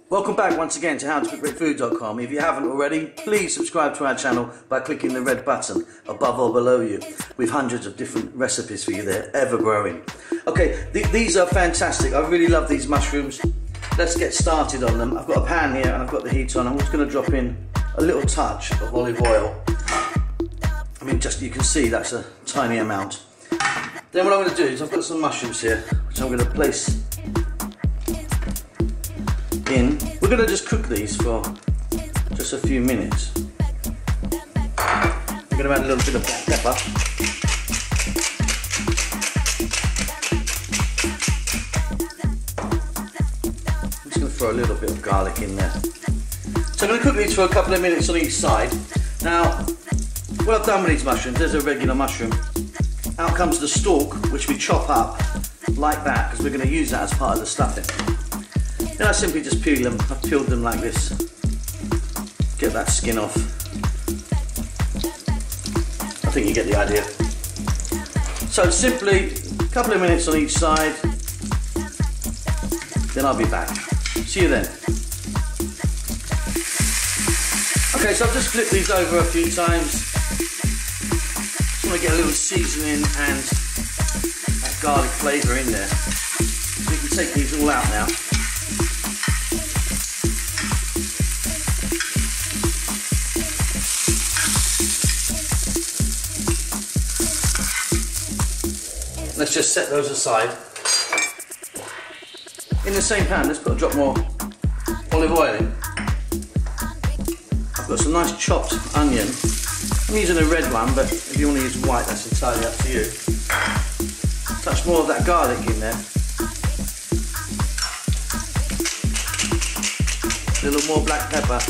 Welcome back once again to howtocookgreatfood.com. If you haven't already, please subscribe to our channel by clicking the red button above or below you. We've hundreds of different recipes for you there, ever growing. Okay, these are fantastic. I really love these mushrooms. Let's get started on them. I've got a pan here and I've got the heat on. I'm just going to drop in a little touch of olive oil. I mean, just you can see that's a tiny amount. Then what I'm going to do is I've got some mushrooms here, which I'm going to place in. We're going to just cook these for just a few minutes. I'm going to add a little bit of black pepper. I'm just going to throw a little bit of garlic in there. So I'm going to cook these for a couple of minutes on each side. Now, what I've done with these mushrooms, there's a regular mushroom. Out comes the stalk, which we chop up like that, because we're going to use that as part of the stuffing. Then I simply just peel them. I've peeled them like this. Get that skin off. I think you get the idea. So simply, a couple of minutes on each side, then I'll be back. See you then. Okay, so I've just flipped these over a few times. Just want to get a little seasoning and that garlic flavour in there. We can take these all out now. Let's just set those aside. In the same pan, let's put a drop more olive oil in. I've got some nice chopped onion. I'm using a red one, but if you want to use white, that's entirely up to you. Touch more of that garlic in there. A little more black pepper.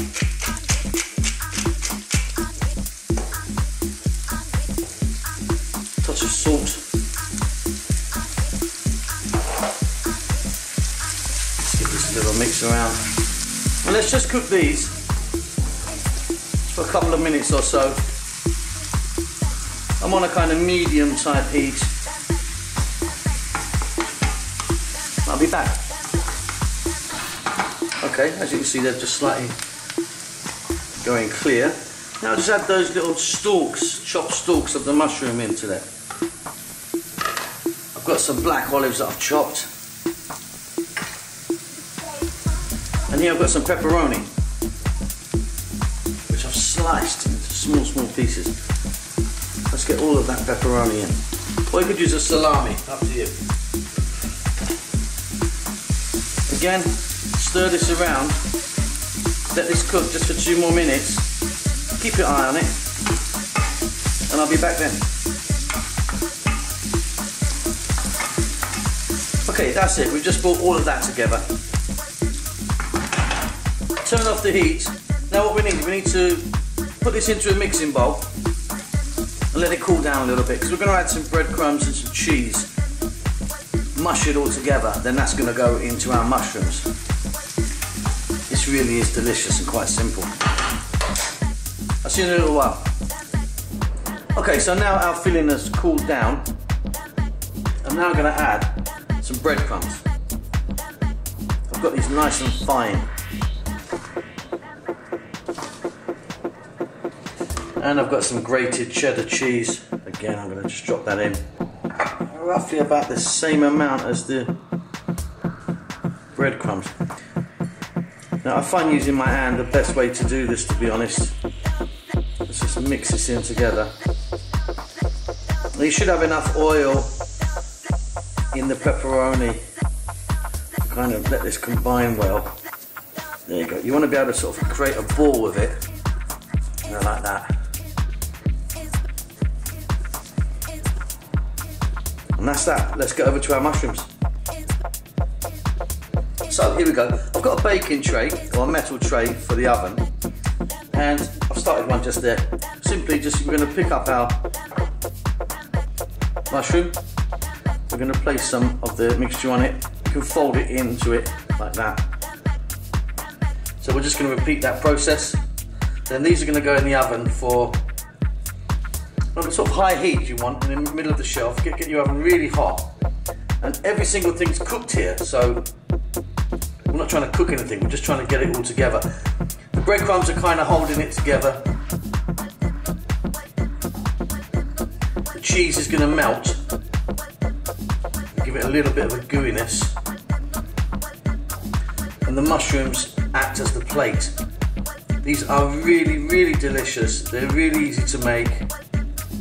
Touch of salt. Little mix around, and let's just cook these for a couple of minutes or so. I'm on a kind of medium type heat. I'll be back. Okay, as you can see, they're just slightly going clear. Now just add those little stalks, chopped stalks of the mushroom into there. I've got some black olives that I've chopped. And here I've got some pepperoni, which I've sliced into small pieces. Let's get all of that pepperoni in. Or you could use a salami, up to you. Again, stir this around. Let this cook just for 2 more minutes. Keep your eye on it. And I'll be back then. Okay, that's it. We've just brought all of that together. Turn off the heat. Now what we need to put this into a mixing bowl and let it cool down a little bit, because we're going to add some breadcrumbs and some cheese. Mush it all together, then that's going to go into our mushrooms. This really is delicious and quite simple. I'll see you in a little while. Okay, so now our filling has cooled down. I'm now going to add some breadcrumbs. I've got these nice and fine. And I've got some grated cheddar cheese. Again, I'm going to just drop that in. Roughly about the same amount as the breadcrumbs. Now I find using my hand the best way to do this, to be honest. Let's just mix this in together. Now you should have enough oil in the pepperoni to kind of let this combine well. There you go. You want to be able to sort of create a ball with it. You know, like that. And that's that. Let's get over to our mushrooms. So here we go. I've got a baking tray, or a metal tray for the oven, and I've started one just there. Simply just, we're going to pick up our mushroom. We're going to place some of the mixture on it. You can fold it into it like that. So we're just going to repeat that process. Then these are going to go in the oven for sort of high heat you want, in the middle of the shelf. Get your oven really hot. and every single thing's cooked here, so we're not trying to cook anything, we're just trying to get it all together. The breadcrumbs are kind of holding it together. The cheese is going to melt, give it a little bit of a gooiness, and the mushrooms act as the plate. These are really delicious. They're really easy to make.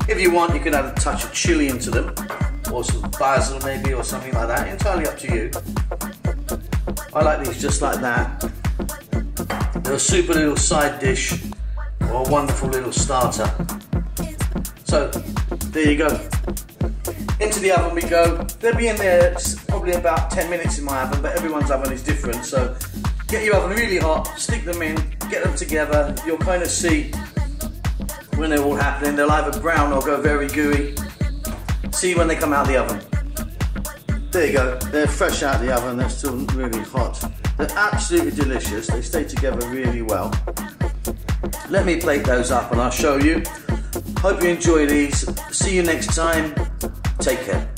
If you want, you can add a touch of chili into them, or some basil maybe, or something like that. Entirely up to you. I like these just like that. They're a super little side dish, or a wonderful little starter. So, there you go. Into the oven we go. They'll be in there probably about 10 minutes in my oven, but everyone's oven is different. So get your oven really hot, stick them in, get them together. You'll kind of see when they're all happening. They'll either brown or go very gooey. See when they come out of the oven. There you go. They're fresh out of the oven. They're still really hot. They're absolutely delicious. They stay together really well. Let me plate those up and I'll show you. Hope you enjoy these. See you next time. Take care.